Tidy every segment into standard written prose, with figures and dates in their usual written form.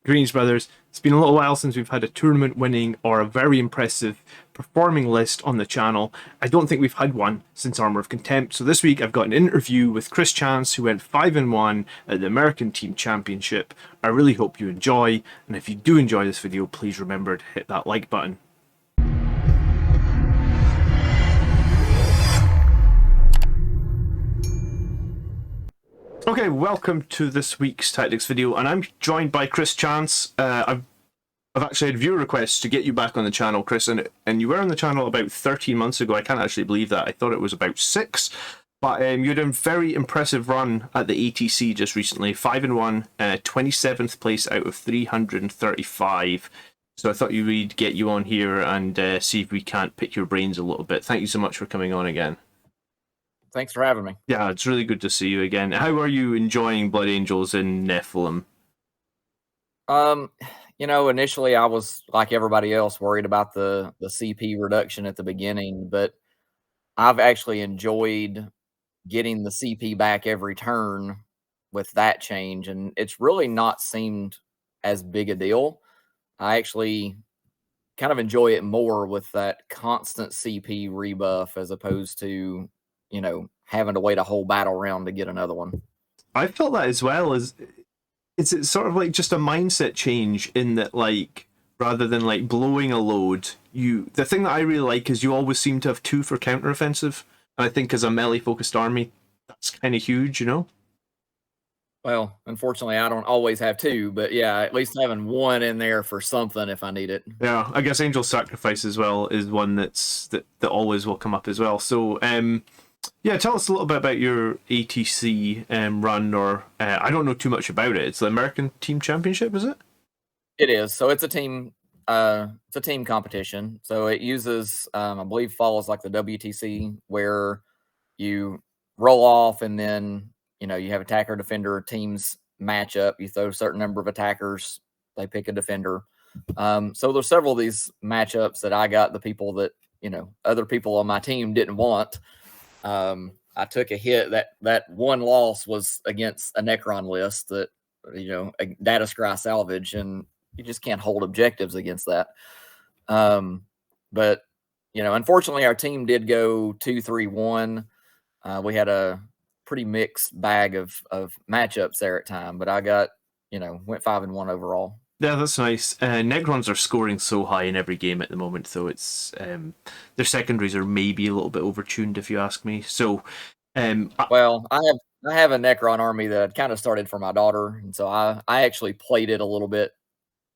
Greetings, brothers. It's been a little while since we've had a tournament winning or a very impressive performing list on the channel. I don't think we've had one since Armor of Contempt. So this week I've got an interview with Chris Chance, who went 5-1 at the American Team Championship. I really hope you enjoy, and if you do enjoy this video, please remember to hit that like button. Okay, welcome to this week's Tactics video, and I'm joined by Chris Chance. I've actually had viewer requests to get you back on the channel, Chris, and you were on the channel about 13 months ago. I can't actually believe that. I thought it was about 6. But you had a very impressive run at the ATC just recently. 5-1, 27th place out of 335. So I thought we'd get you on here and see if we can't pick your brains a little bit. Thank you so much for coming on again. Thanks for having me. Yeah, it's really good to see you again. How are you enjoying Blood Angels in Nephilim? Initially I was, like everybody else, worried about the CP reduction at the beginning, but I've actually enjoyed getting the CP back every turn with that change, and it's really not seemed as big a deal. I actually kind of enjoy it more with that constant CP rebuff as opposed to, having to wait a whole battle round to get another one. I felt that as well. It's sort of like just a mindset change in that, like, rather than like blowing a load, the thing that I really like is you always seem to have 2 for counteroffensive. And I think as a melee focused army, that's kind of huge, Well, unfortunately, I don't always have 2, but yeah, at least having 1 in there for something if I need it. Yeah, I guess Angel Sacrifice as well is one that always will come up as well. So, yeah, tell us a little bit about your ATC run, or I don't know too much about it. It's the American Team Championship, is it? It is. So it's a team. It's a team competition. So it uses, I believe, follows like the WTC, where you roll off and then you have attacker, defender, teams match up. You throw a certain number of attackers. They pick a defender. So there's several of these matchups that I got the people that other people on my team didn't want. I took a hit. That one loss was against a Necron list that a data scry salvage, and you just can't hold objectives against that. But unfortunately, our team did go 2-3-1. We had a pretty mixed bag of matchups there at time, but I got went 5-1 overall. Yeah, that's nice. Necrons are scoring so high in every game at the moment, though. It's their secondaries are maybe a little bit overtuned, if you ask me. So, well, I have a Necron army that kind of started for my daughter, and so I actually played it a little bit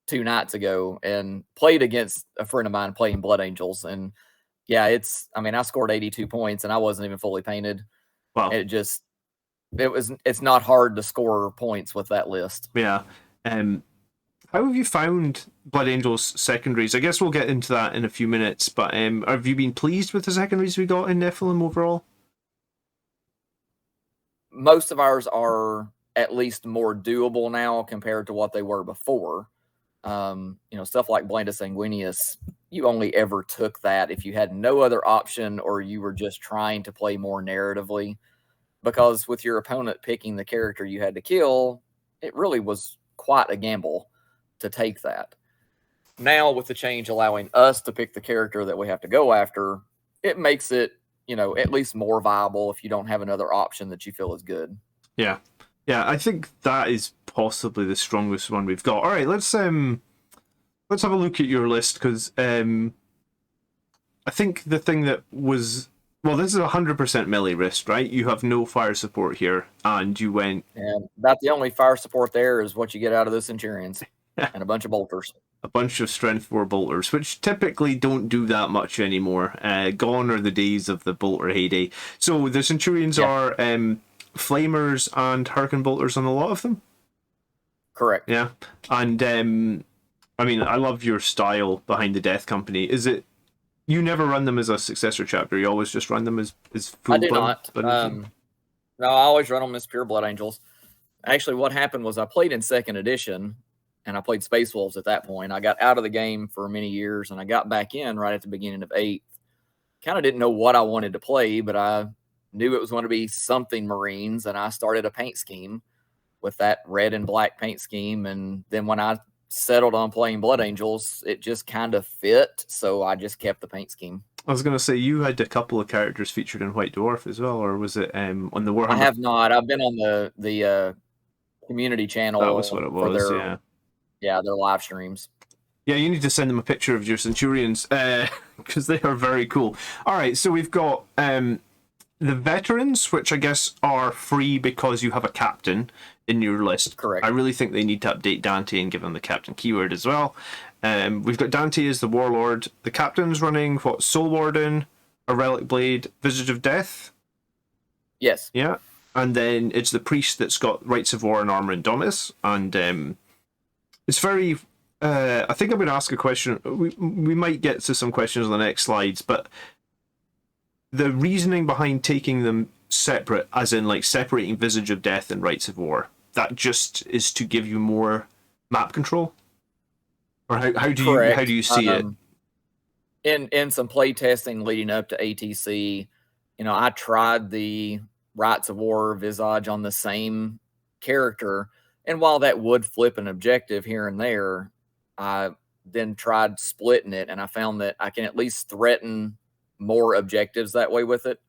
2 nights ago and played against a friend of mine playing Blood Angels, and yeah, I scored 82 points, and I wasn't even fully painted. Wow, it's not hard to score points with that list. Yeah. How have you found Blood Angels secondaries? I guess we'll get into that in a few minutes, but have you been pleased with the secondaries we got in Nephilim overall? Most of ours are at least more doable now compared to what they were before. Stuff like Blanda Sanguinius, you only ever took that if you had no other option or you were just trying to play more narratively, because with your opponent picking the character you had to kill, it really was quite a gamble to take that. Now with the change allowing us to pick the character that we have to go after, it makes it at least more viable if you don't have another option that you feel is good. Yeah, I think that is possibly the strongest one we've got. All right, let's have a look at your list, because I think the thing that was, well, this is 100% melee wrist, right? You have no fire support here, and you went, and about the only fire support there is what you get out of the Centurions. And a bunch of bolters. A bunch of strength 4 bolters, which typically don't do that much anymore. Gone are the days of the bolter heyday. So the Centurions are flamers and hurricane bolters on a lot of them? Correct. Yeah. And I love your style behind the Death Company. Is it, you never run them as a successor chapter, you always just run them as full? I do not. No, I always run them as pure Blood Angels. Actually, what happened was I played in 2nd edition, and I played Space Wolves at that point. I got out of the game for many years, and I got back in right at the beginning of 8th. Kind of didn't know what I wanted to play, but I knew it was going to be something Marines, and I started a paint scheme with that red and black paint scheme. And then when I settled on playing Blood Angels, it just kind of fit, so I just kept the paint scheme. I was going to say, you had a couple of characters featured in White Dwarf as well, or was it on the Warhammer? I have not. I've been on the community channel. That was what it was, for their, their live streams. Yeah, you need to send them a picture of your Centurions, because they are very cool. All right, so we've got the veterans, which I guess are free because you have a captain in your list. Correct. I really think they need to update Dante and give him the captain keyword as well. We've got Dante as the warlord. The captain's running, what, Soul Warden, a Relic Blade, Visage of Death? Yes. Yeah. And then it's the priest that's got Rights of War and Armor and Dominus. And it's very... I think I'm going to ask a question. We might get to some questions on the next slides, but the reasoning behind taking them separate, as in like separating Visage of Death and Rights of War, that just is to give you more map control? Or how do you see it? In some play testing leading up to ATC, I tried the Rights of War Visage on the same character, and while that would flip an objective here and there, I then tried splitting it, and I found that I can at least threaten more objectives that way with it.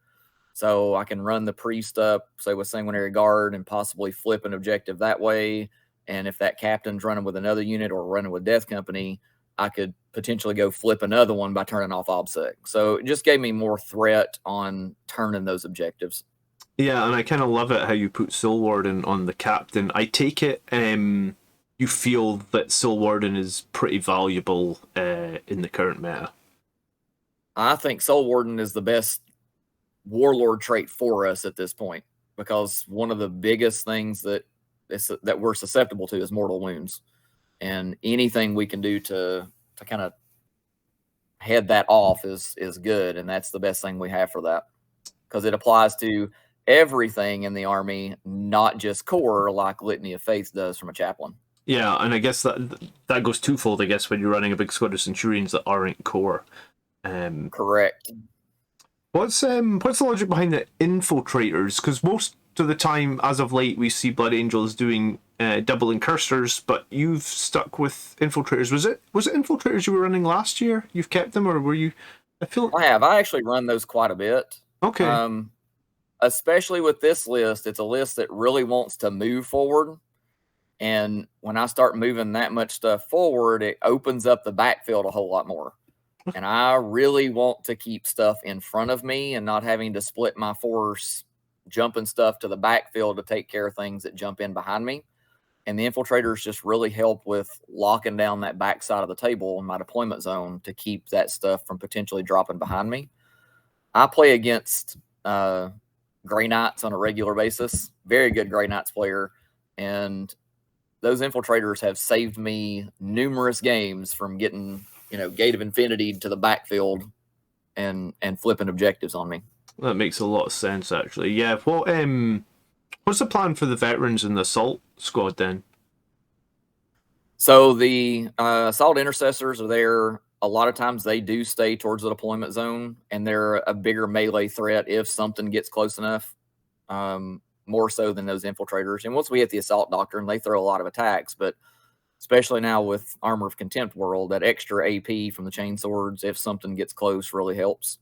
So I can run the priest up, say with Sanguinary Guard, and possibly flip an objective that way. And if that captain's running with another unit or running with Death Company, I could potentially go flip another one by turning off OBSEC. So it just gave me more threat on turning those objectives. Yeah, and I kind of love it how you put Soul Warden on the captain. I take it you feel that Soul Warden is pretty valuable in the current meta. I think Soul Warden is the best warlord trait for us at this point, because one of the biggest things that we're susceptible to is mortal wounds, and anything we can do to kind of head that off is good, and that's the best thing we have for that, because it applies to everything in the army, not just core like Litany of Faith does from a chaplain. Yeah, and I guess that goes twofold, I guess, when you're running a big squad of Centurions that aren't core. Correct. What's the logic behind the infiltrators? Because most of the time, as of late, we see Blood Angels doing double incursors, but you've stuck with infiltrators. Was it infiltrators you were running last year? You've kept them, or were you? I have. I actually run those quite a bit. Okay. Especially with this list, it's a list that really wants to move forward. And when I start moving that much stuff forward, it opens up the backfield a whole lot more. And I really want to keep stuff in front of me and not having to split my force jumping stuff to the backfield to take care of things that jump in behind me. And the infiltrators just really help with locking down that backside of the table in my deployment zone to keep that stuff from potentially dropping behind me. I play against Grey Knights on a regular basis, very good Grey Knights player, and those infiltrators have saved me numerous games from getting, Gate of Infinity to the backfield and flipping objectives on me. That makes a lot of sense, actually. Yeah. What's the plan for the veterans and the assault squad then? So the assault intercessors are there. A lot of times they do stay towards the deployment zone, and they're a bigger melee threat if something gets close enough, more so than those infiltrators. And once we hit the assault doctrine, they throw a lot of attacks, but especially now with Armor of Contempt World, that extra AP from the chain swords, if something gets close, really helps.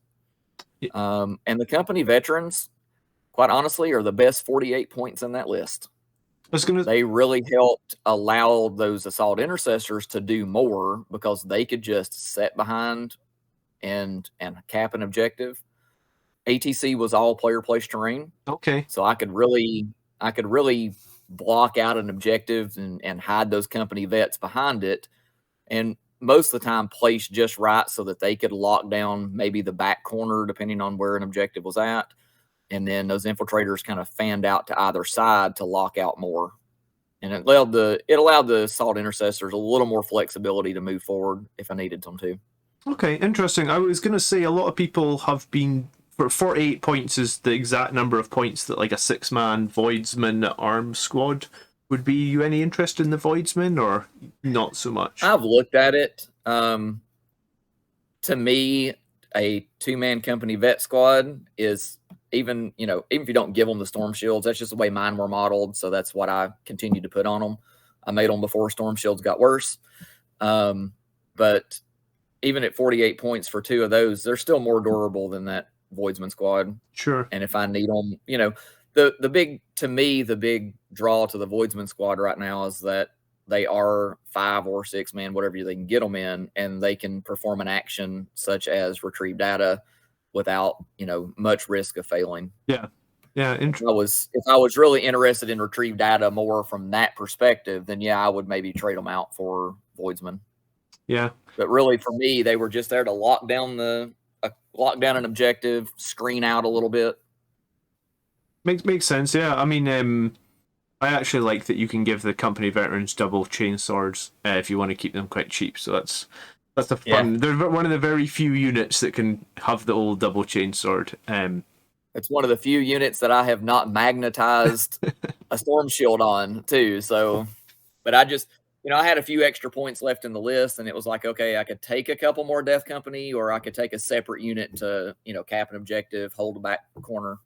And the company veterans, quite honestly, are the best 48 points in that list. They really helped allow those assault intercessors to do more because they could just set behind and cap an objective. ATC was all player place terrain. Okay. So I could really block out an objective and hide those company vets behind it. And most of the time place just right so that they could lock down maybe the back corner, depending on where an objective was at. And then those infiltrators kind of fanned out to either side to lock out more. And it allowed the assault intercessors a little more flexibility to move forward if I needed them to. Okay, interesting. I was going to say a lot of people have been... For 48 points is the exact number of points that like a 6-man Voidsman armed squad would be. You any interest in the Voidsman or not so much? I've looked at it. To me, a 2-man company vet squad is even if you don't give them the storm shields, that's just the way mine were modeled. So that's what I continue to put on them. I made them before Storm Shields got worse. But even at 48 points for 2 of those, they're still more durable than that Voidsman squad. Sure. And if I need them, the big draw to the Voidsman squad right now is that they are 5 or 6 man, whatever they can get them in, and they can perform an action such as retrieve data without much risk of failing. Yeah. If I was really interested in retrieve data more from that perspective, then I would maybe trade them out for Voidsman. Yeah. But really, for me, they were just there to lock down an objective, screen out a little bit. Makes sense. Yeah. I mean, I actually like that you can give the company veterans double chain swords if you want to keep them quite cheap. So that's a fun. Yeah. They're one of the very few units that can have the old double chain sword. It's one of the few units that I have not magnetized a storm shield on too. So, but I just, I had a few extra points left in the list, and it was like, okay, I could take a couple more Death Company, or I could take a separate unit to, cap an objective, hold the back corner.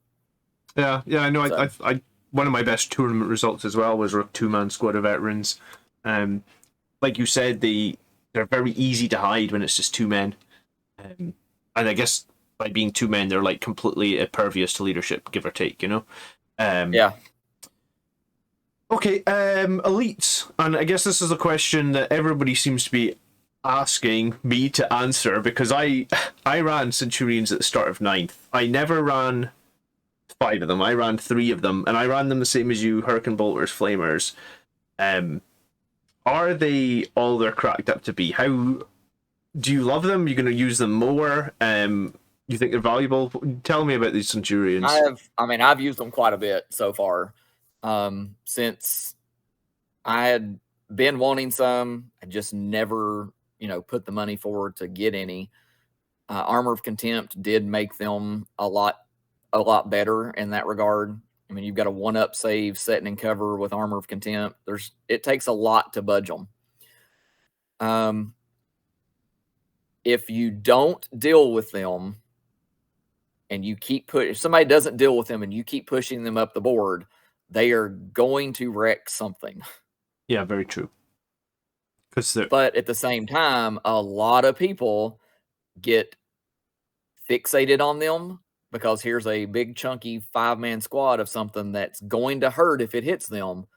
Yeah, I know. So, I one of my best tournament results as well was a 2-man squad of veterans. Like you said, they're very easy to hide when it's just 2 men, and I guess by being 2 men, they're like completely impervious to leadership, give or take. Yeah. Okay, elites, and I guess this is a question that everybody seems to be asking me to answer, because I ran Centurions at the start of 9th. I never ran 5 of them. I ran 3 of them, and I ran them the same as you, Hurricane Bolters, Flamers. Are they all they're cracked up to be? How do you love them? You're going to use them more? You think they're valuable? Tell me about these Centurions. I've used them quite a bit so far. Since I had been wanting some, I just never, put the money forward to get any. Armor of Contempt did make them a lot better in that regard. I mean, you've got a 1-up save setting and cover with Armor of Contempt. It takes a lot to budge them. If you don't deal with them and you keep if somebody doesn't deal with them and you keep pushing them up the board, they are going to wreck something. Yeah, very true. But at the same time, a lot of people get fixated on them because here's a big chunky 5-man squad of something that's going to hurt if it hits them,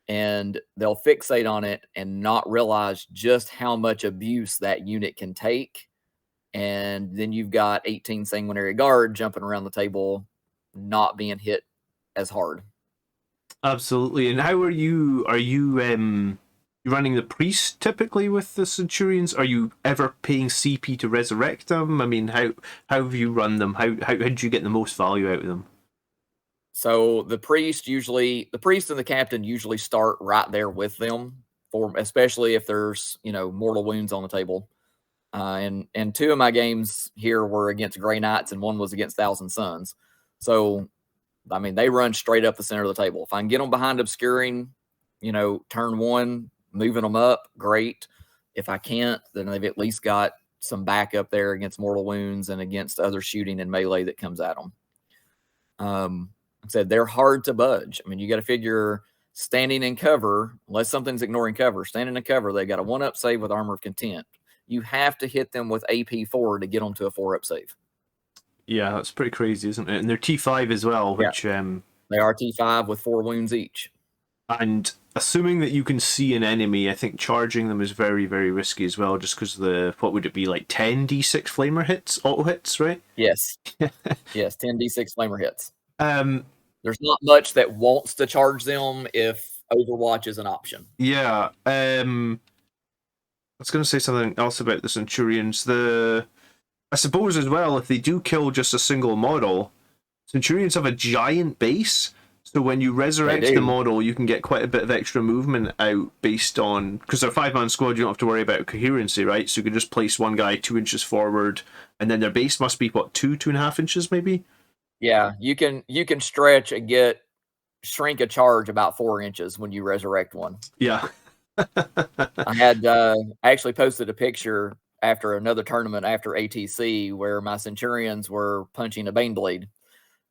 and they'll fixate on it and not realize just how much abuse that unit can take. And then you've got 18 Sanguinary Guard jumping around the table, not being hit as hard. Absolutely. And how are you running the priest typically with the Centurions? Are you ever paying CP to resurrect them? I mean, how have you run them? How did you get the most value out of them? So the priest and the captain usually start right there with them, especially if there's mortal wounds on the table. And 2 of my games here were against Grey Knights, and 1 was against Thousand Suns. So I mean, they run straight up the center of the table. If I can get them behind obscuring, turn 1, moving them up, great. If I can't, then they've at least got some backup there against mortal wounds and against other shooting and melee that comes at them. Like I said, they're hard to budge. I mean, you got to figure standing in cover, unless something's ignoring cover, standing in cover, they got a 1-up save with Armor of Contempt. You have to hit them with AP 4 to get them to a 4-up save. Yeah, that's pretty crazy, isn't it? And they're T5 as well, which they are T5 with 4 wounds each. And assuming that you can see an enemy, I think charging them is very, very risky as well, just because what would it be, like 10 D6 flamer hits, auto hits, right? Yes. Yes, 10 D6 flamer hits. There's not much that wants to charge them if Overwatch is an option. Yeah. I was going to say something else about the Centurions. I suppose as well, if they do kill just a single model, Centurions have a giant base, so when you resurrect the model, you can get quite a bit of extra movement out based on, because they're a 5-man squad, you don't have to worry about coherency, right? So you can just place one guy 2 inches forward, and then their base must be, 2.5 inches maybe? Yeah, you can stretch and shrink a charge about 4 inches when you resurrect one. Yeah. I actually posted a picture after another tournament after ATC where my Centurions were punching a Baneblade.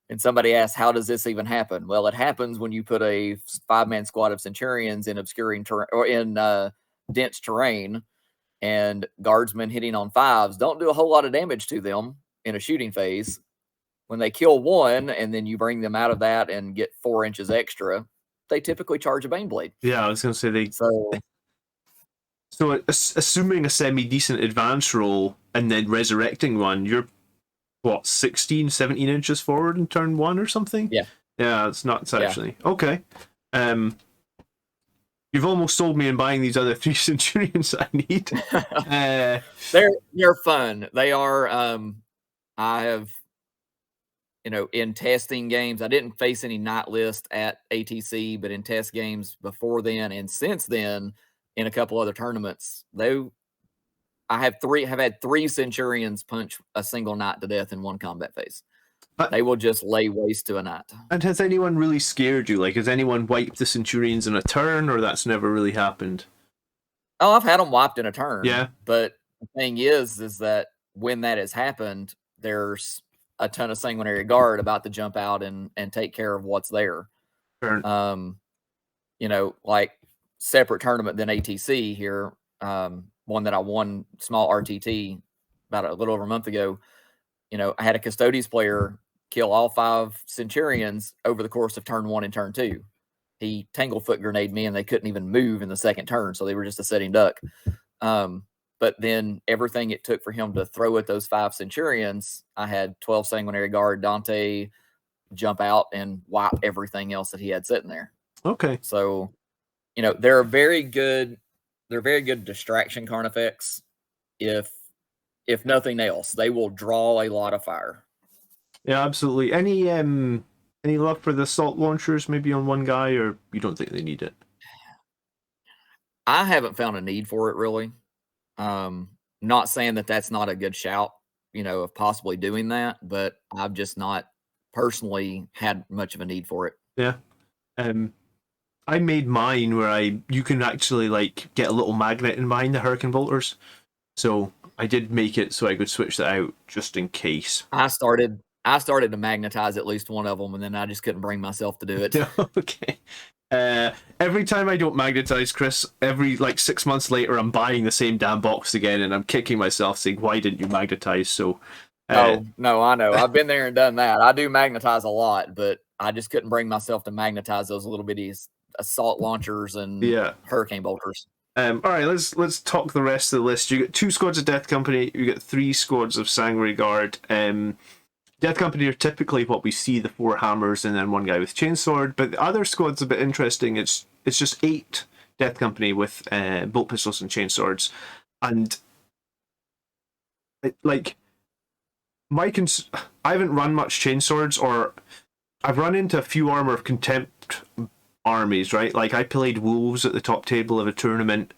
And somebody asked, how does this even happen? Well, it happens when you put a 5-man squad of Centurions in obscuring terrain or in dense terrain, and guardsmen hitting on 5s don't do a whole lot of damage to them in a shooting phase. When they kill one and then you bring them out of that and get 4 inches extra, they typically charge a Baneblade. Yeah, I was going to say they. So Assuming a semi-decent advance roll and then resurrecting one, you're, what, 16, 17 inches forward in turn 1 or something? Yeah. Yeah, it's nuts, actually. Yeah. Okay. You've almost sold me in buying these other 3 Centurions I need. They're fun. They are. I have, in testing games, I didn't face any night list at ATC, but in test games before then and since then, in a couple other tournaments, I have had 3 Centurions punch a single knight to death in one combat phase. They will just lay waste to a knight. And has anyone really scared you? Like, has anyone wiped the Centurions in a turn, or that's never really happened? Oh, I've had them wiped in a turn. Yeah. But the thing is that when that has happened, there's a ton of sanguinary guard about to jump out and take care of what's there. Sure. Like separate tournament than ATC here, one that I won, small RTT, about a little over a month ago. I had a Custodes player kill all 5 Centurions over the course of turn 1 and turn 2. He Tanglefoot grenade me, and they couldn't even move in the second turn, so they were just a sitting duck. But then everything it took for him to throw at those 5 Centurions, I had 12 Sanguinary Guard, Dante jump out and wipe everything else that he had sitting there. Okay. So, they're very good distraction Carnifex. If nothing else, they will draw a lot of fire. Yeah, absolutely. Any love for the assault launchers maybe on one guy, or you don't think they need it? I haven't found a need for it, really. Not saying that that's not a good shout, of possibly doing that, but I've just not personally had much of a need for it. Yeah. I made mine where you can actually like get a little magnet in behind the Hurricane Bolters. So I did make it so I could switch that out just in case. I started to magnetize at least one of them, and then I just couldn't bring myself to do it. Okay. Every time I don't magnetize, Chris, every 6 months later, I'm buying the same damn box again, and I'm kicking myself saying, "Why didn't you magnetize?" So, no, I know. I've been there and done that. I do magnetize a lot, but I just couldn't bring myself to magnetize those little bitty assault launchers and Hurricane Bolters. All right, let's talk the rest of the list. You get 2 squads of Death Company. You get 3 squads of Sanguinary Guard. Death Company are typically what we see, the 4 hammers and then 1 guy with chainsword. But the other squad's a bit interesting. It's just 8 Death Company with bolt pistols and chainswords. And I haven't run much chainswords, or I've run into a few Armor of Contempt armies, right? Like I played Wolves at the top table of a tournament,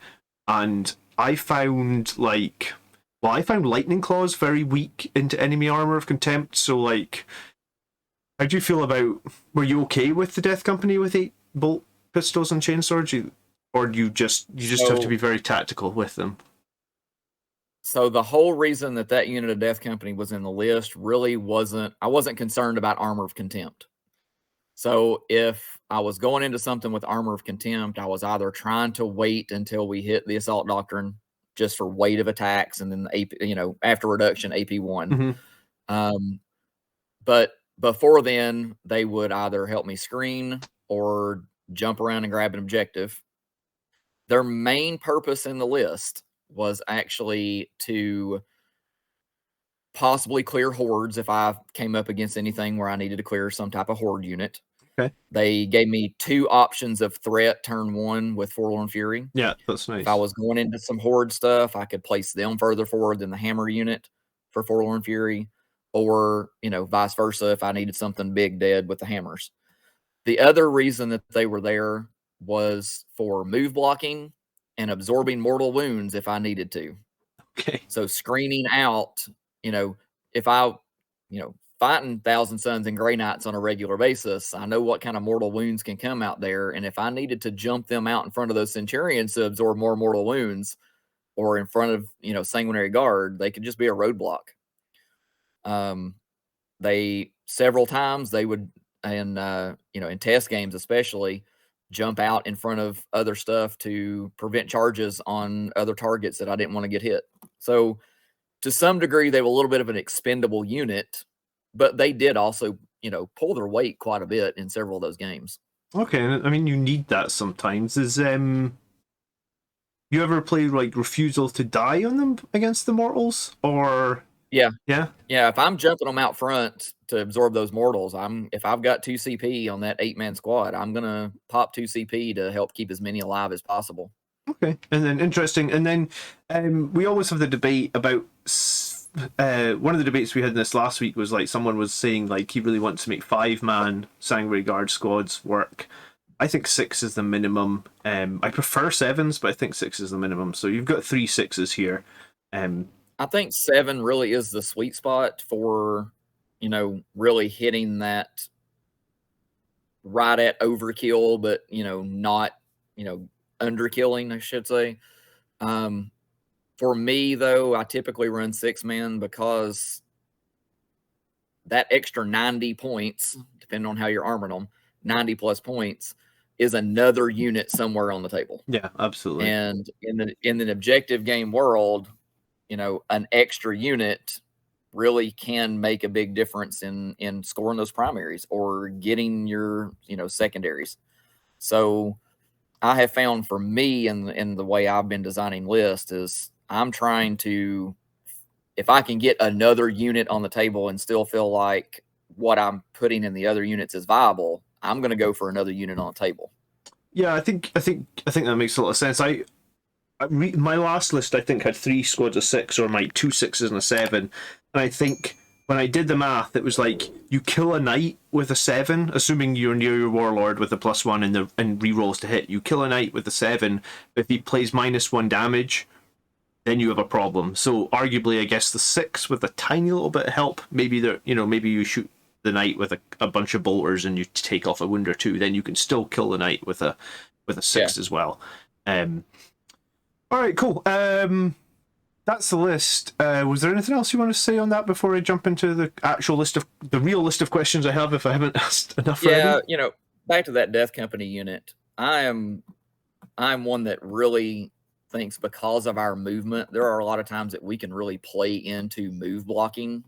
and I found Lightning Claws very weak into enemy Armor of Contempt. So how do you feel about? Were you okay with the Death Company with 8 bolt pistols and chainswords, or do you just have to be very tactical with them? So the whole reason that unit of Death Company was in the list really I wasn't concerned about Armor of Contempt. So if I was going into something with Armor of Contempt, I was either trying to wait until we hit the Assault Doctrine just for weight of attacks, and then the AP, after reduction, AP1. Mm-hmm. But before then, they would either help me screen or jump around and grab an objective. Their main purpose in the list was actually to possibly clear hordes if I came up against anything where I needed to clear some type of horde unit. Okay. They gave me 2 options of threat turn 1 with Forlorn Fury. Yeah, that's nice. If I was going into some horde stuff, I could place them further forward than the hammer unit for Forlorn Fury, or vice versa if I needed something big dead with the hammers. The other reason that they were there was for move blocking and absorbing mortal wounds if I needed to. Okay. So screening out, if I, fighting Thousand Suns and Grey Knights on a regular basis, I know what kind of mortal wounds can come out there. And if I needed to jump them out in front of those Centurions to absorb more mortal wounds, or in front of, Sanguinary Guard, they could just be a roadblock. They several times they would, and in test games especially, jump out in front of other stuff to prevent charges on other targets that I didn't want to get hit. So to some degree, they were a little bit of an expendable unit, but they did also, pull their weight quite a bit in several of those games. Okay, I mean, you need that sometimes. Is you ever play like Refusal to Die on them against the Mortals, or Yeah. yeah? Yeah, if I'm jumping them out front to absorb those mortals, if I've got 2 CP on that 8-man squad, I'm gonna pop 2 CP to help keep as many alive as possible. Okay, and then interesting, and then we always have the debate about. One of the debates we had in this last week was like someone was saying like he really wants to make 5-man Sanguinary Guard squads work. I think 6 is the minimum. I prefer 7s, but I think 6 is the minimum. So you've got 3 6s here. I think 7 really is the sweet spot for, really hitting that right at overkill, but not, underkilling, I should say. For me, though, I typically run 6-man because that extra 90 points, depending on how you're arming them, 90 plus points, is another unit somewhere on the table. Yeah, absolutely. And in an objective game world, an extra unit really can make a big difference in scoring those primaries or getting your secondaries. So I have found for me in the way I've been designing lists is I'm trying to, if I can get another unit on the table and still feel like what I'm putting in the other units is viable, I'm going to go for another unit on the table. Yeah, I think that makes a lot of sense. My last list I think had 3 squads of 6, or my 2 6s and a 7, and I think when I did the math, it was like you kill a knight with a 7, assuming you're near your warlord with a +1 and rerolls to hit. You kill a knight with a 7, but if he plays -1 damage, then you have a problem. So arguably, I guess the 6 with a tiny little bit of help, maybe maybe you shoot the knight with a bunch of bolters and you take off a wound or 2, then you can still kill the knight with a 6 as well. All right, cool. That's the list. Was there anything else you want to say on that before I jump into the actual real list of questions I have if I haven't asked enough already? Yeah, back to that Death Company unit. I'm one that really thinks because of our movement, there are a lot of times that we can really play into move blocking.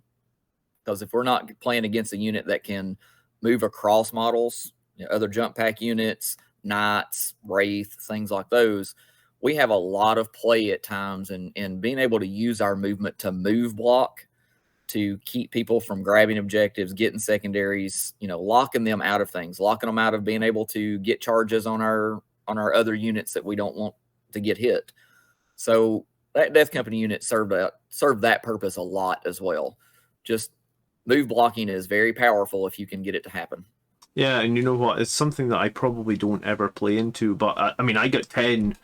Because if we're not playing against a unit that can move across models, other jump pack units, knights, wraith, things like those, we have a lot of play at times, and being able to use our movement to move block to keep people from grabbing objectives, getting secondaries, locking them out of things, locking them out of being able to get charges on our other units that we don't want to get hit. So that Death Company unit served that purpose a lot as well. Just move blocking is very powerful if you can get it to happen. Yeah, and you know what? It's something that I probably don't ever play into, but I mean, I got 10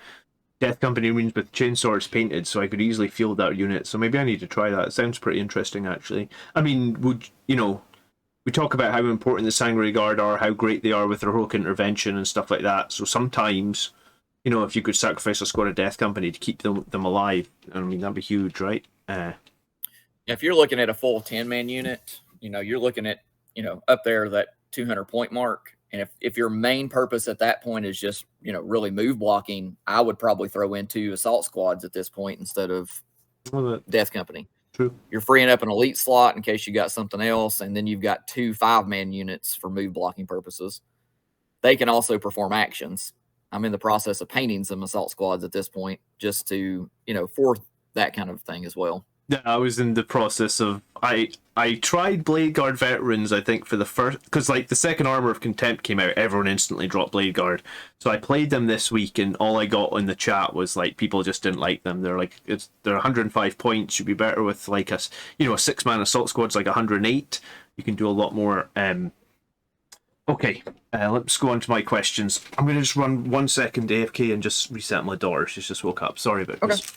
Death Company Marines with chainswords painted, so I could easily field that unit. So maybe I need to try that. It sounds pretty interesting, actually. I mean, we talk about how important the Sanguinary Guard are, how great they are with their heroic intervention and stuff like that. So sometimes, if you could sacrifice a squad of Death Company to keep them alive, I mean, that'd be huge, right? If you're looking at a full 10-man unit, you're looking at, up there that 200 point mark. And if your main purpose at that point is just, really move blocking, I would probably throw in 2 assault squads at this point instead of Death Company. True. You're freeing up an elite slot in case you got something else, and then you've got 2 5-man units for move blocking purposes. They can also perform actions. I'm in the process of painting some assault squads at this point just to, for that kind of thing as well. Yeah, I was in the process of I tried Blade Guard Veterans, I think, for the first, because like the second Armor of Contempt came out, everyone instantly dropped Blade Guard. So I played them this week, and all I got in the chat was like people just didn't like them. They're like they're 105 points. You'd be better with like a 6-man assault squad's like 108. You can do a lot more. Okay, let's go on to my questions. I'm gonna just run 1 second AFK and just reset my daughter. She's just woke up. Sorry about this.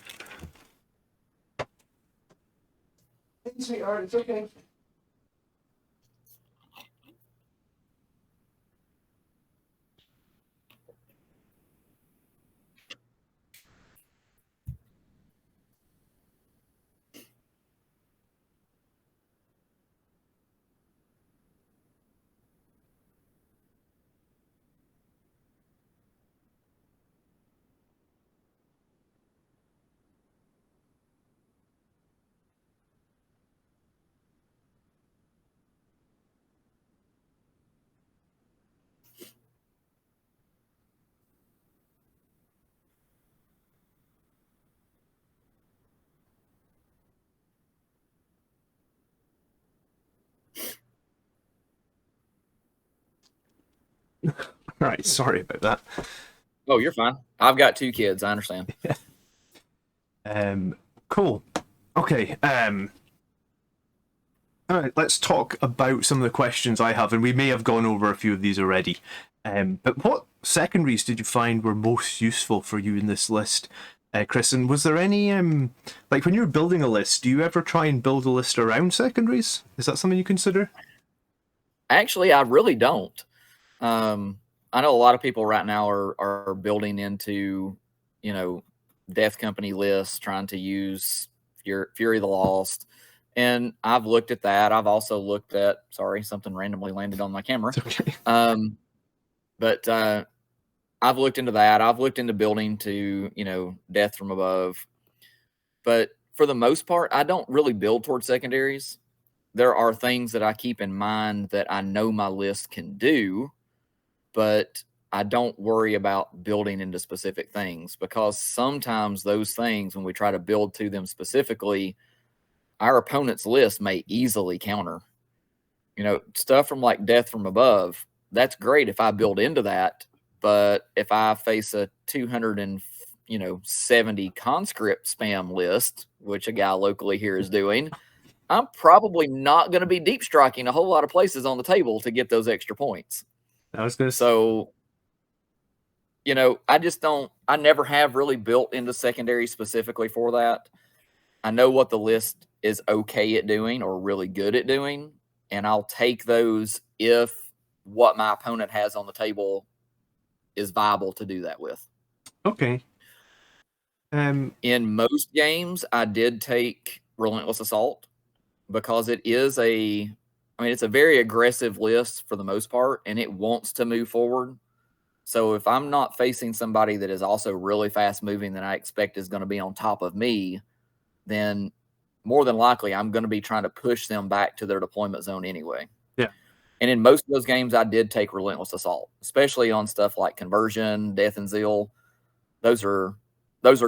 Sweetheart, it's okay. Right, sorry about that. Oh, you're fine. I've got 2 kids. I understand. Cool. Okay. All right, let's talk about some of the questions I have, and we may have gone over a few of these already. But what secondaries did you find were most useful for you in this list, Chris? And was there any, like when you're building a list, do you ever try and build a list around secondaries? Is that something you consider? Actually, I really don't. I know a lot of people right now are building into, you know, Death Company lists, trying to use Fury of the Lost. And I've looked at that. I've also looked at, sorry, something randomly landed on my camera. It's okay. But I've looked into that. I've looked into building to, Death from Above. But for the most part, I don't really build towards secondaries. There are things that I keep in mind that I know my list can do, but I don't worry about building into specific things, because sometimes those things, when we try to build to them specifically, our opponent's list may easily counter. Stuff from like Death from Above, that's great if I build into that. But if I face a 270 conscript spam list, which a guy locally here is doing, I'm probably not going to be deep striking a whole lot of places on the table to get those extra points. I was going to. So, I never have really built into secondary specifically for that. I know what the list is okay at doing or really good at doing, and I'll take those if what my opponent has on the table is viable to do that with. Okay. In most games, I did take Relentless Assault because it's a very aggressive list for the most part, and it wants to move forward. So if I'm not facing somebody that is also really fast moving that I expect is going to be on top of me, then more than likely I'm going to be trying to push them back to their deployment zone anyway. Yeah. And in most of those games, I did take Relentless Assault, especially on stuff like Conversion, Death and Zeal. Those are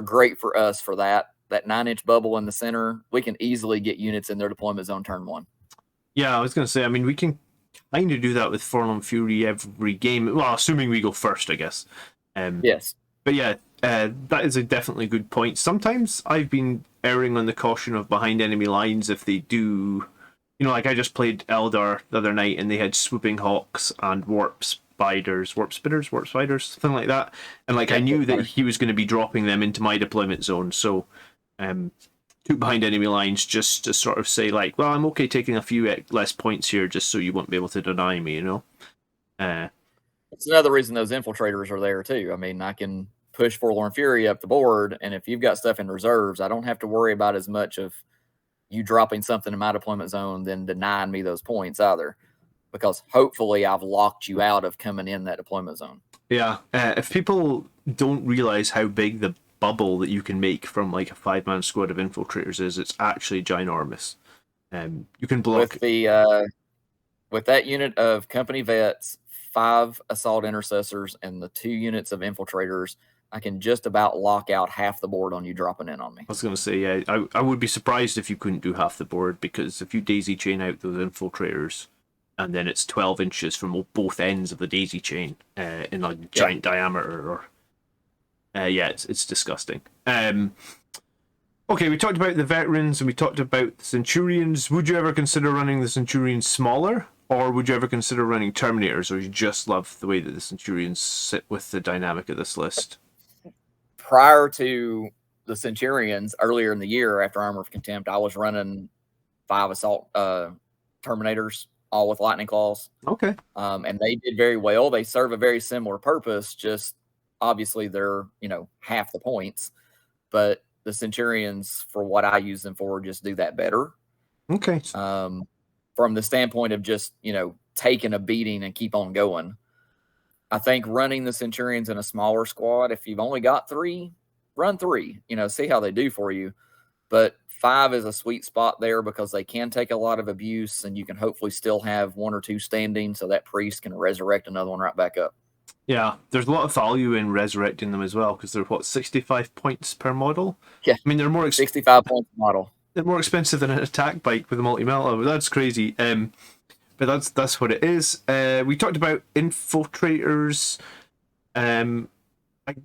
great for us for that 9-inch bubble in the center. We can easily get units in their deployment zone turn 1. Yeah, I was going to say, I mean, we can kind of do that with Forlorn Fury every game. Well, assuming we go first, I guess. Yes. But yeah, that is a definitely good point. Sometimes I've been erring on the caution of behind enemy lines if they do. Like I just played Eldar the other night and they had Swooping Hawks and Warp Spiders, something like that. And I knew that he was going to be dropping them into my deployment zone. So took behind enemy lines just to sort of say, like, well, I'm okay taking a few less points here just so you won't be able to deny me, It's another reason those infiltrators are there too. I mean, I can push Forlorn Fury up the board, and if you've got stuff in reserves, I don't have to worry about as much of you dropping something in my deployment zone than denying me those points either, because hopefully I've locked you out of coming in that deployment zone. Yeah, if people don't realize how big the bubble that you can make from like a 5-man squad of infiltrators is, it's actually ginormous. You can block with that unit of company vets, 5 assault intercessors, and the 2 units of infiltrators. I can just about lock out half the board on you dropping in on me. I was going to say, yeah, I would be surprised if you couldn't do half the board, because if you daisy chain out those infiltrators, and then it's 12 inches from both ends of the daisy chain in a giant diameter, or it's disgusting. Okay, we talked about the veterans and we talked about the Centurions. Would you ever consider running the Centurions smaller, or would you ever consider running Terminators, or you just love the way that the Centurions sit with the dynamic of this list? Prior to the Centurions, earlier in the year after Armor of Contempt, I was running 5 assault Terminators, all with lightning claws. Okay. And they did very well. They serve a very similar purpose, just obviously they're, half the points. But the Centurions, for what I use them for, just do that better. Okay. From the standpoint of just, taking a beating and keep on going. I think running the Centurions in a smaller squad, if you've only got 3, run 3, see how they do for you. But 5 is a sweet spot there because they can take a lot of abuse, and you can hopefully still have 1 or 2 standing so that priest can resurrect another one right back up. Yeah, there's a lot of value in resurrecting them as well, because they're 65 points per model. Yeah, I mean they're more 65 points model. They're more expensive than an attack bike with a multi-melta. That's crazy. But but that's what it is. We talked about infiltrators. Um, I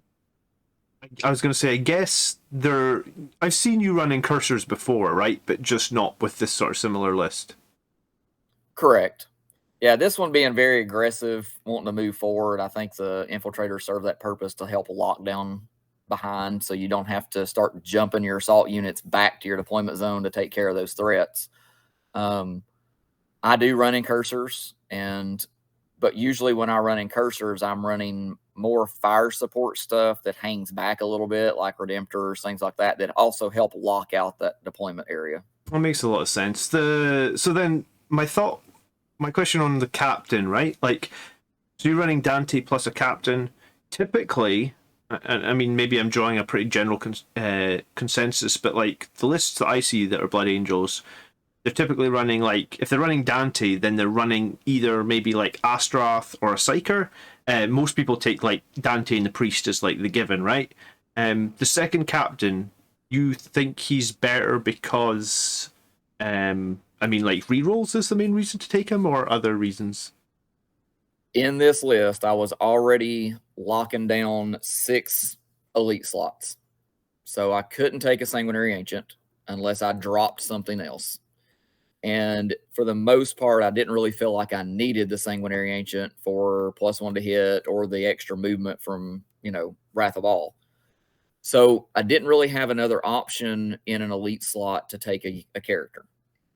I was going to say, I guess they're. I've seen you running cursors before, right? But just not with this sort of similar list. Correct. Yeah, this one being very aggressive, wanting to move forward. I think the infiltrators serve that purpose to help lock down behind, so you don't have to start jumping your assault units back to your deployment zone to take care of those threats. I do run in cursors, but usually when I run in cursors, I'm running more fire support stuff that hangs back a little bit, like Redemptors, things like that, that also help lock out that deployment area. That makes a lot of sense. So then my question on the captain, right? Like, so you're running Dante plus a captain. Typically, I mean, maybe I'm drawing a pretty general consensus, but like the lists that I see that are Blood Angels, they're typically running like if they're running Dante, then they're running either maybe like Astroth or a Psyker. Most people take like Dante and the Priest as like the given, right? The second captain, you think he's better because, I mean, like rerolls is the main reason to take him, or other reasons? In this list, I was already locking down 6 elite slots. So I couldn't take a Sanguinary Ancient unless I dropped something else. And for the most part, I didn't really feel like I needed the Sanguinary Ancient for +1 to hit or the extra movement from, Wrath of All. So I didn't really have another option in an elite slot to take a character.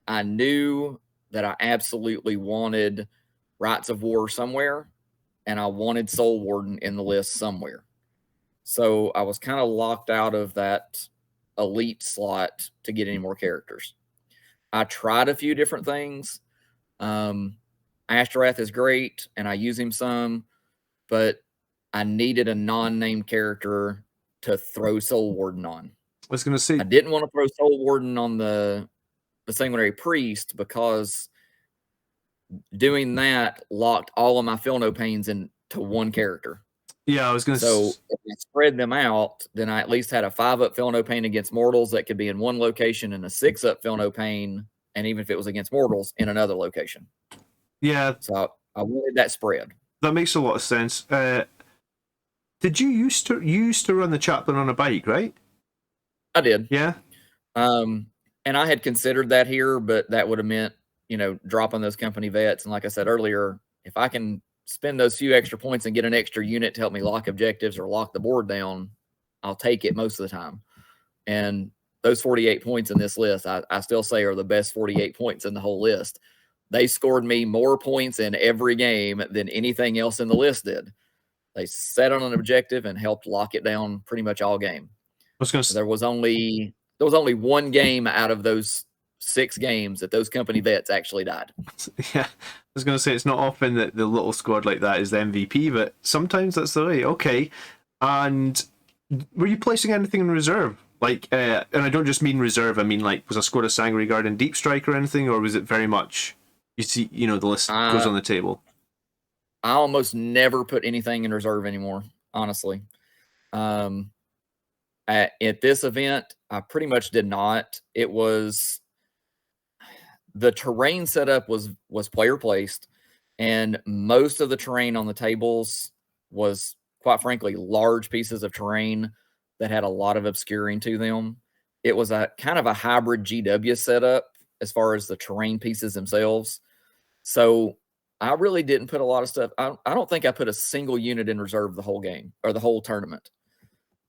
I knew that I absolutely wanted Rites of War somewhere, and I wanted Soul Warden in the list somewhere. So I was kind of locked out of that elite slot to get any more characters. I tried a few different things. Ashtorath is great, and I use him some, but I needed a non-named character to throw Soul Warden on. I was going to say I didn't want to throw Soul Warden on the Sanguinary Priest because doing that locked all of my Feel No Pains into one character. yeah, I was going to. So if I spread them out, then I at least had a 5-up Feel No Pain against mortals that could be in one location, and a 6-up Feel No Pain, and even if it was against mortals, in another location. Yeah, So I wanted that spread. that makes a lot of sense. Did you used to run the chaplain on a bike, right? I did. Yeah. And I had considered that here, but that would have meant, dropping those company vets. And like I said earlier, if I can spend those few extra points and get an extra unit to help me lock objectives or lock the board down, I'll take it most of the time. And those 48 points in this list, I still say are the best 48 points in the whole list. They scored me more points in every game than anything else in the list did. They set on an objective and helped lock it down pretty much all game. I was going to. There was only one game out of those 6 games that those company vets actually died. Yeah, I was going to say it's not often that the little squad like that is the MVP, but sometimes that's the way. Okay, and were you placing anything in reserve? Like, and I don't just mean reserve. I mean like, was a squad of Sanguinary Guard and Deep Strike or anything, or was it very much? You see, the list goes on the table. I almost never put anything in reserve anymore, honestly. At this event, I pretty much did not. It was the terrain setup was player placed, and most of the terrain on the tables was, quite frankly, large pieces of terrain that had a lot of obscuring to them. It was a kind of a hybrid GW setup as far as the terrain pieces themselves. So I really didn't put a lot of stuff. I don't think I put a single unit in reserve the whole game or the whole tournament,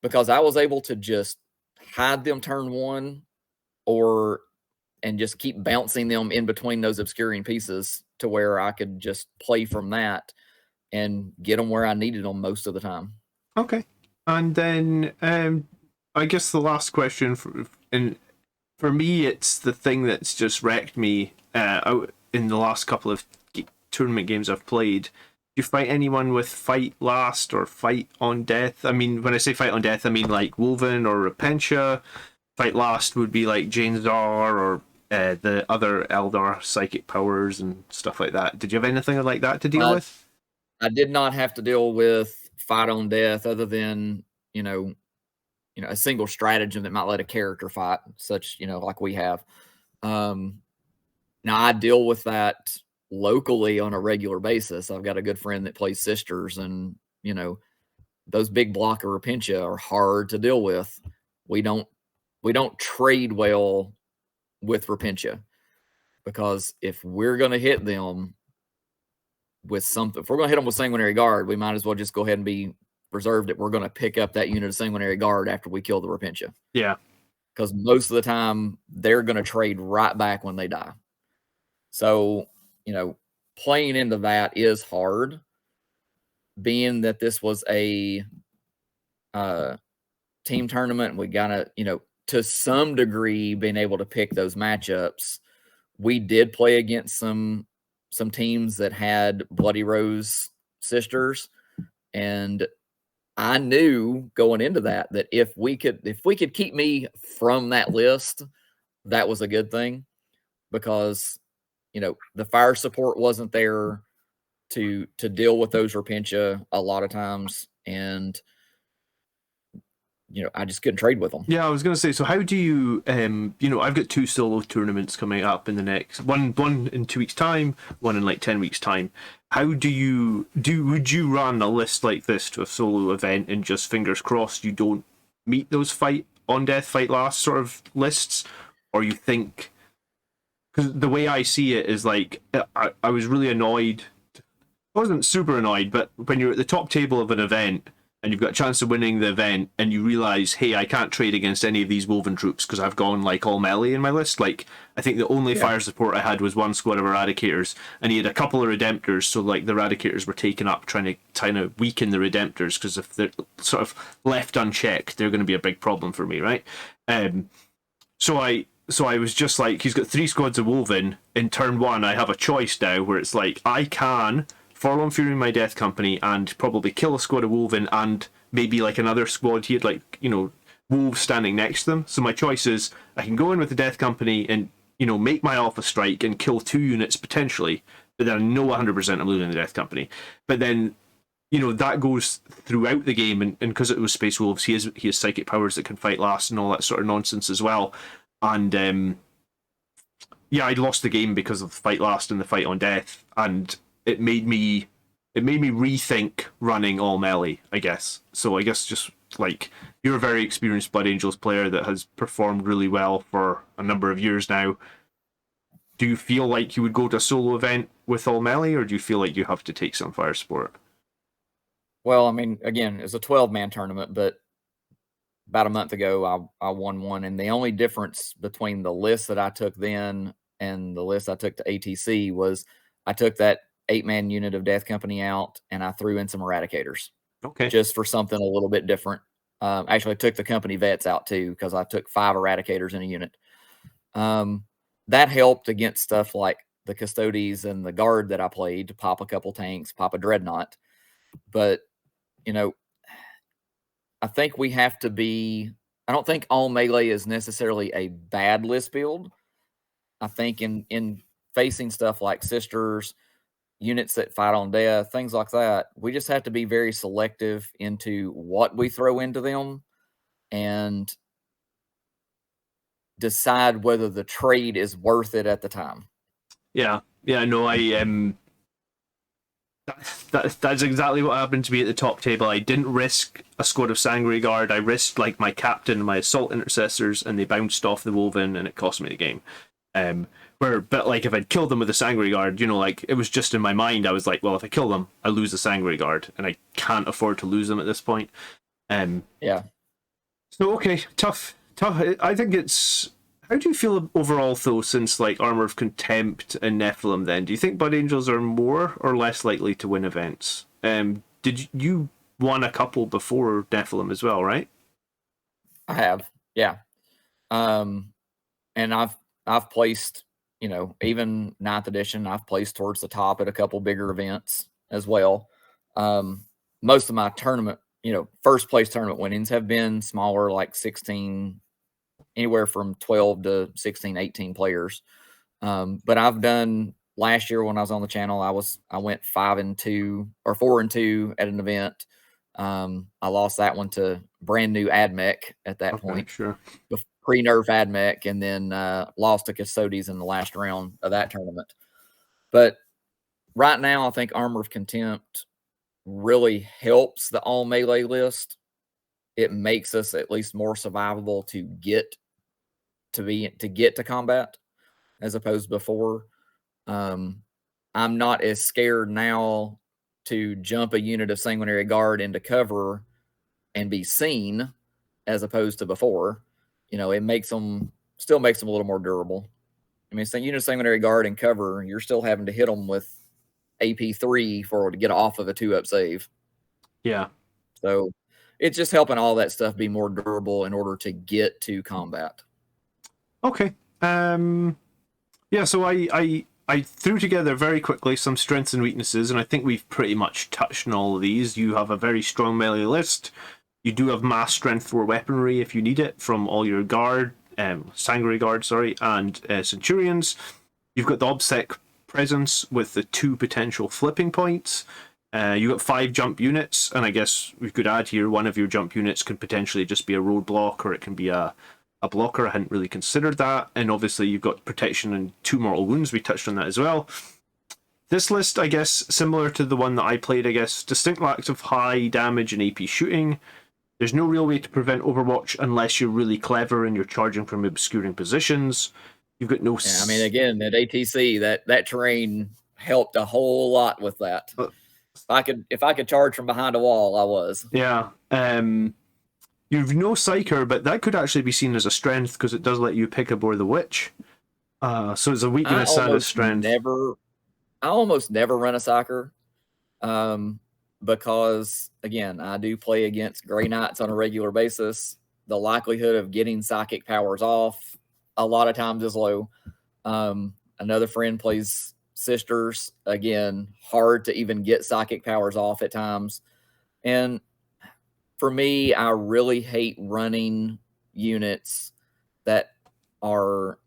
because I was able to just hide them turn 1 and just keep bouncing them in between those obscuring pieces to where I could just play from that and get them where I needed them most of the time. Okay. And then I guess the last question for me, it's the thing that's just wrecked me out in the last couple of tournament games I've played. Do you fight anyone with fight last or fight on death? I mean, when I say fight on death, I mean like Wolven or Repentia. Fight last would be like Jane Zar or the other Eldar psychic powers and stuff like that. Did you have anything like that to deal with? I did not have to deal with fight on death other than, a single stratagem that might let a character fight, such, like we have. Now I deal with that locally on a regular basis. I've got a good friend that plays Sisters, and those big block of Repentia are hard to deal with. We don't trade well with Repentia, because if we're going to hit them with something, if we're going to hit them with Sanguinary Guard, we might as well just go ahead and be reserved that we're going to pick up that unit of Sanguinary Guard after we kill the Repentia. Yeah. Because most of the time they're going to trade right back when they die. So, playing into that is hard, being that this was a team tournament. We got to, to some degree, being able to pick those matchups. We did play against some teams that had Bloody Rose Sisters, and I knew going into that if we could keep me from that list, that was a good thing, because the fire support wasn't there to deal with those Repentia a lot of times, and I just couldn't trade with them. Yeah, I was going to say, so how do you, I've got 2 solo tournaments coming up in the next, one in 2 weeks' time, one in like 10 weeks' time. How would you run a list like this to a solo event and just fingers crossed you don't meet those fight on death, fight last sort of lists? Or you think, because the way I see it is like, I was really annoyed. I wasn't super annoyed, but when you're at the top table of an event, and you've got a chance of winning the event, and you realize, hey, I can't trade against any of these woven troops because I've gone like all melee in my list. Like, I think the only fire support I had was 1 squad of Eradicators, and he had a couple of Redemptors, so like the Eradicators were taken up trying to weaken the Redemptors, because if they're sort of left unchecked, they're going to be a big problem for me, right? So I was just like, he's got 3 squads of woven. In turn 1, I have a choice now where it's like, I can Forlorn Fury my Death Company and probably kill a squad of Woven and maybe like another squad. He had like, wolves standing next to them. So my choice is I can go in with the Death Company and, make my Alpha Strike and kill 2 units potentially, but then I know 100% I'm losing the Death Company. But then, that goes throughout the game, and because it was Space Wolves, he has psychic powers that can fight last and all that sort of nonsense as well. And I'd lost the game because of the fight last and the fight on death, and it made me rethink running all melee, I guess. So I guess just like, you're a very experienced Blood Angels player that has performed really well for a number of years now. Do you feel like you would go to a solo event with all melee, or do you feel like you have to take some fire support? Well, I mean, again, it's a 12-man tournament, but about a month ago, I won one, and the only difference between the list that I took then and the list I took to ATC was I took that 8-man unit of Death Company out, and I threw in some Eradicators. Okay. Just for something a little bit different. Actually, I took the company vets out too, because I took 5 Eradicators in a unit. That helped against stuff like the Custodes and the Guard that I played, to pop a couple tanks, pop a Dreadnought. But, I think we have to be... I don't think all melee is necessarily a bad list build. I think in facing stuff like Sisters, units that fight on death, things like that, we just have to be very selective into what we throw into them and decide whether the trade is worth it at the time. Yeah, no, that's exactly what happened to me at the top table. I didn't risk a squad of Sanguinary Guard. I risked like my captain and my assault intercessors, and they bounced off the woven, and it cost me the game. But like, if I'd killed them with the Sanguinary Guard, like, it was just in my mind, I was like, well, if I kill them, I lose the Sanguinary Guard, and I can't afford to lose them at this point. Yeah. So, okay, tough. I think it's... How do you feel overall, though, since like Armor of Contempt and Nephilim then? Do you think Blood Angels are more or less likely to win events? Did you won a couple before Nephilim as well, right? I have, yeah. And I've placed, even 9th edition, I've placed towards the top at a couple bigger events as well. Most of my tournament, first place tournament winnings have been smaller, like 16, anywhere from 12 to 16, 18 players. But I've done, last year when I was on the channel, I went 5-2 or 4-2 at an event. I lost that one to brand new AdMech at that point. Sure. Pre-nerf AdMech, and then lost to Custodes in the last round of that tournament. But right now, I think Armor of Contempt really helps the all melee list. It makes us at least more survivable to get to combat as opposed to before. I'm not as scared now to jump a unit of Sanguinary Guard into cover and be seen as opposed to before. It still makes them a little more durable. I mean, unit of Sanguinary Guard and cover, you're still having to hit them with AP3 to get off of a 2-up save. Yeah. So it's just helping all that stuff be more durable in order to get to combat. Okay. Yeah, so I threw together very quickly some strengths and weaknesses, and I think we've pretty much touched on all of these. You have a very strong melee list. You do have mass strength for weaponry if you need it from all your guard, Sanguinary Guard, and Centurions. You've got the OBSEC presence with the 2 potential flipping points. You got 5 jump units, and I guess we could add here one of your jump units could potentially just be a roadblock, or it can be a blocker. I hadn't really considered that. And obviously you've got protection and 2 mortal wounds. We touched on that as well. This list, I guess, similar to the one that I played, I guess, distinct lacks of high damage and AP shooting. There's no real way to prevent Overwatch unless you're really clever and you're charging from obscuring positions. You've got no... Yeah, I mean, again, that ATC, that terrain helped a whole lot with that. If I could charge from behind a wall, I was. Yeah. You've no Psyker, but that could actually be seen as a strength because it does let you pick aboard the Witch. So it's a weakness and a strength. I almost never run a Psyker because, again, I do play against Grey Knights on a regular basis. The likelihood of getting psychic powers off a lot of times is low. Another friend plays Sisters. Again, hard to even get psychic powers off at times. And for me, I really hate running units that are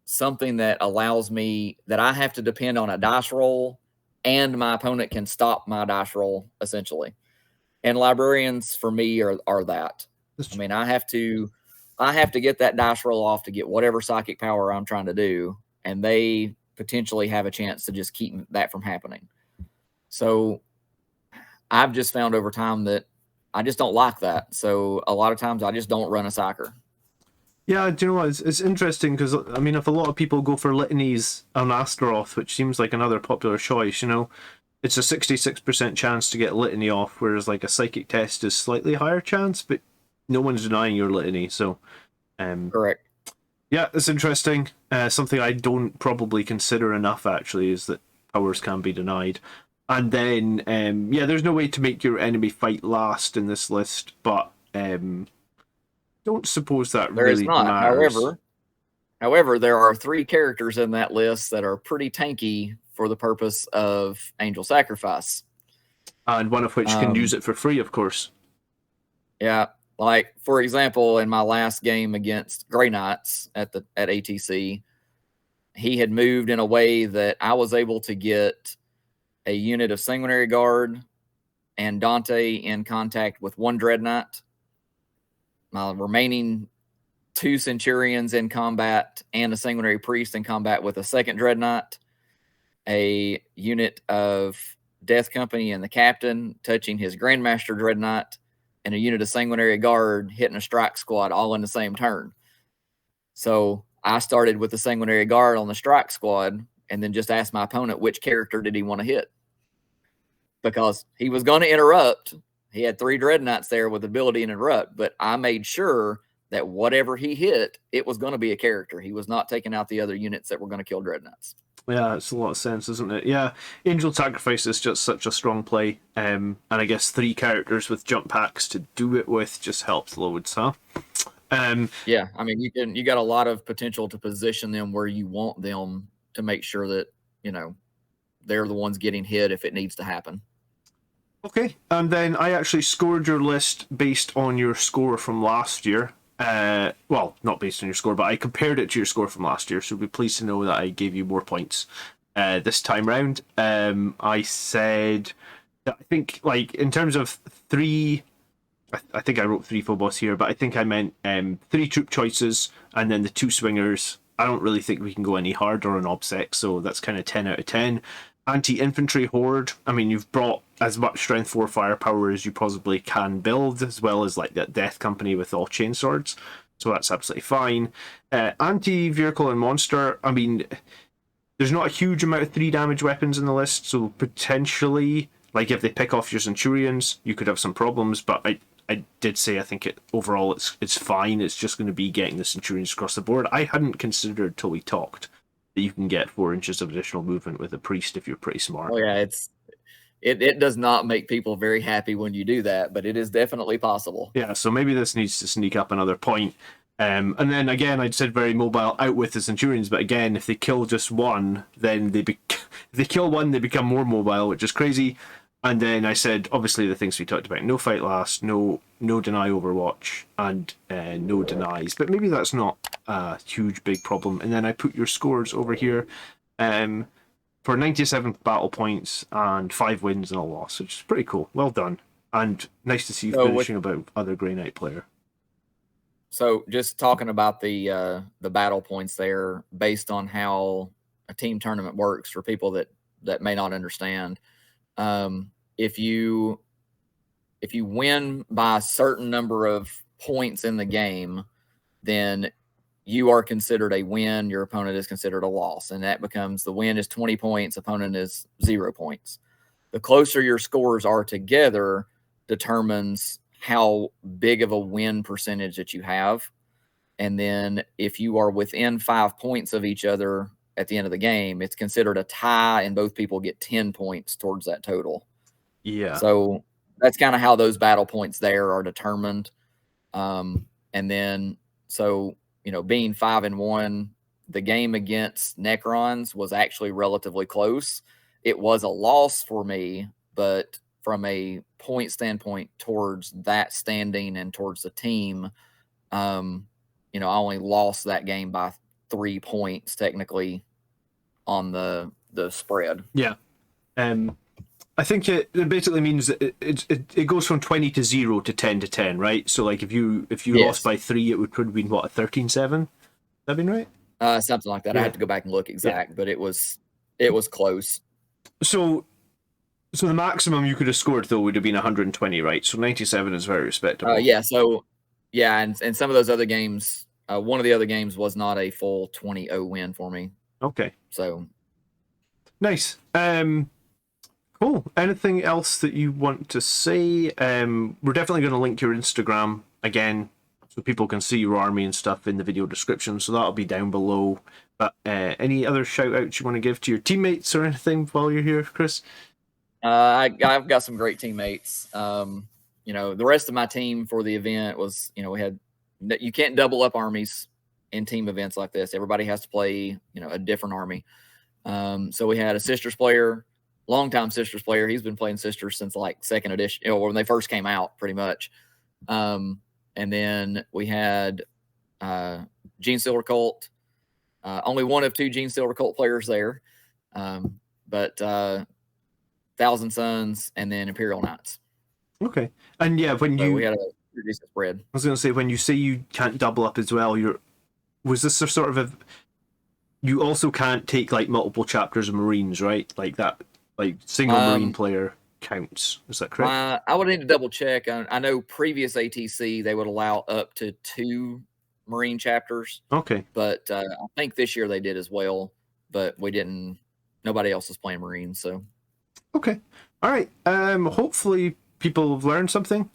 something that allows me that I have to depend on a dice roll and my opponent can stop my dice roll essentially. And librarians for me are that. I mean, I have to get that dice roll off to get whatever psychic power I'm trying to do, and they potentially have a chance to just keep that from happening. So I've just found over time that I just don't like that. So a lot of times I just don't run a Psyker. Yeah, do you know what? It's interesting because, I mean, if a lot of people go for litanies on Astaroth, which seems like another popular choice, it's a 66% chance to get litany off, whereas like a psychic test is slightly higher chance, but no one's denying your litany. So, correct. Yeah, it's interesting. Something I don't probably consider enough actually is that powers can be denied. And then, there's no way to make your enemy fight last in this list, but don't suppose that there really is not. matters. However, there are 3 characters in that list that are pretty tanky for the purpose of Angel Sacrifice. And one of which can use it for free, of course. Yeah. Like, for example, in my last game against Grey Knights at ATC, he had moved in a way that I was able to get a unit of Sanguinary Guard and Dante in contact with 1 Dreadnought. My remaining 2 Centurions in combat and a Sanguinary Priest in combat with a 2nd Dreadnought. A unit of Death Company and the Captain touching his Grandmaster Dreadnought, and a unit of Sanguinary Guard hitting a strike squad all in the same turn. So I started with the Sanguinary Guard on the strike squad and then just asked my opponent which character did he want to hit. Because he was going to interrupt. He had 3 Dreadnoughts there with the ability to interrupt, but I made sure that whatever he hit, it was going to be a character. He was not taking out the other units that were going to kill Dreadnoughts. Yeah, it's a lot of sense, isn't it? Yeah, Angel Sacrifice is just such a strong play, and I guess 3 characters with jump packs to do it with just helps loads, huh? Yeah, I mean, you got a lot of potential to position them where you want them to make sure that they're the ones getting hit if it needs to happen. Okay, and then I actually scored your list based on your score from last year. Well, not based on your score, but I compared it to your score from last year, so be pleased to know that I gave you more points this time round. I said that I think, like, in terms of 3, I think I wrote 3 Phobos here, but I think I meant 3 troop choices and then the 2 swingers. I don't really think we can go any harder on OBSEC, so that's kind of 10 out of 10. Anti-infantry horde. I mean, you've brought as much strength 4 firepower as you possibly can build, as well as like that death company with all chainswords. So that's absolutely fine. Anti-vehicle and monster. I mean, there's not a huge amount of 3 damage weapons in the list, so potentially, like if they pick off your Centurions, you could have some problems. But I did say I think overall it's fine. It's just going to be getting the Centurions across the board. I hadn't considered till we talked that you can get 4 inches of additional movement with a priest if you're pretty smart. Oh yeah, it does not make people very happy when you do that, but it is definitely possible. Yeah, so maybe this needs to sneak up another point. And then again, I said very mobile out with the Centurions, but again, if they kill just one, then if they kill one, they become more mobile, which is crazy. And then I said, obviously, the things we talked about: no fight last, no deny Overwatch, and no denies. But maybe that's not a huge big problem. And then I put your scores over here. For 97 battle points and 5 wins and a loss, which is pretty cool. Well done. And nice to see you finishing about other Grey Knight player. So just talking about the battle points there, based on how a team tournament works for people that may not understand. If you win by a certain number of points in the game, then you are considered a win. Your opponent is considered a loss, and that becomes the win is 20 points, opponent is 0 points. The closer your scores are together determines how big of a win percentage that you have. And then if you are within 5 points of each other at the end of the game, it's considered a tie, and both people get 10 points towards that total. Yeah. So that's kind of how those battle points there are determined. And then, so, being 5-1, the game against Necrons was actually relatively close. It was a loss for me, but from a point standpoint towards that standing and towards the team, I only lost that game by 3 points technically on the spread. Yeah. I think it basically means that it goes from 20 to 0 to 10 to 10, right? So like if you yes. lost by 3, it would have been what, a 13-7? That been right? Something like that. Yeah. I had to go back and look exact, but it was close. So the maximum you could have scored though would have been 120, right? So 97 is very respectable. Yeah. So yeah, and some of those other games, one of the other games was not a full 20-0 win for me. Okay. So nice. Cool. Anything else that you want to say? We're definitely going to link your Instagram again so people can see your army and stuff in the video description. So that'll be down below. But any other shout outs you want to give to your teammates or anything while you're here, Chris? I've got some great teammates. The rest of my team for the event was, you can't double up armies in team events like this. Everybody has to play, a different army. So we had a Sisters player, longtime Sisters player. He's been playing Sisters since like 2nd edition, when they first came out, pretty much. And then we had Gene Silver Cult. Only one of 2 Gene Silver Cult players there. But Thousand Suns and then Imperial Knights. Okay. And yeah, we had a decent spread. I was going to say, when you say you can't double up as well, was this a sort of you also can't take like multiple chapters of Marines, right? Like that, like single Marine player counts. Is that correct? I would need to double check. I know previous ATC they would allow up to 2 Marine chapters. Okay. But I think this year they did as well, but we didn't. Nobody else is playing Marines, so. Okay. All right. Hopefully people have learned something.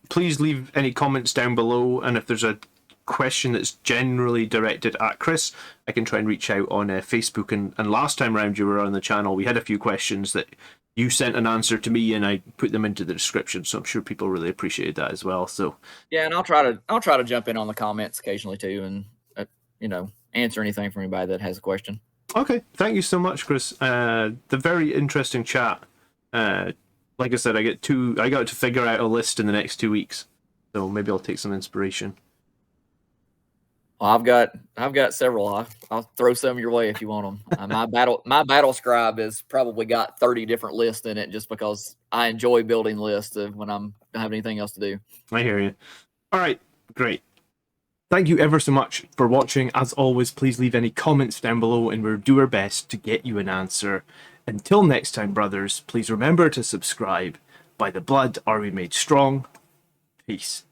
Please leave any comments down below, and if there's a question that's generally directed at Chris, I can try and reach out on Facebook. And last time around you were on the channel, we had a few questions that you sent an answer to me, and I put them into the description. So I'm sure people really appreciated that as well. So yeah, and I'll try to jump in on the comments occasionally too, and answer anything from anybody that has a question. Okay, thank you so much, Chris. The very interesting chat. Like I said, I got to figure out a list in the next 2 weeks, so maybe I'll take some inspiration. Well, I've got several. I'll throw some your way if you want them. My battle scribe has probably got 30 different lists in it, just because I enjoy building lists when I don't have anything else to do. I hear you. All right, great. Thank you ever so much for watching. As always, please leave any comments down below, and we'll do our best to get you an answer Until next time, brothers, please remember to subscribe. By the blood are we made strong. Peace.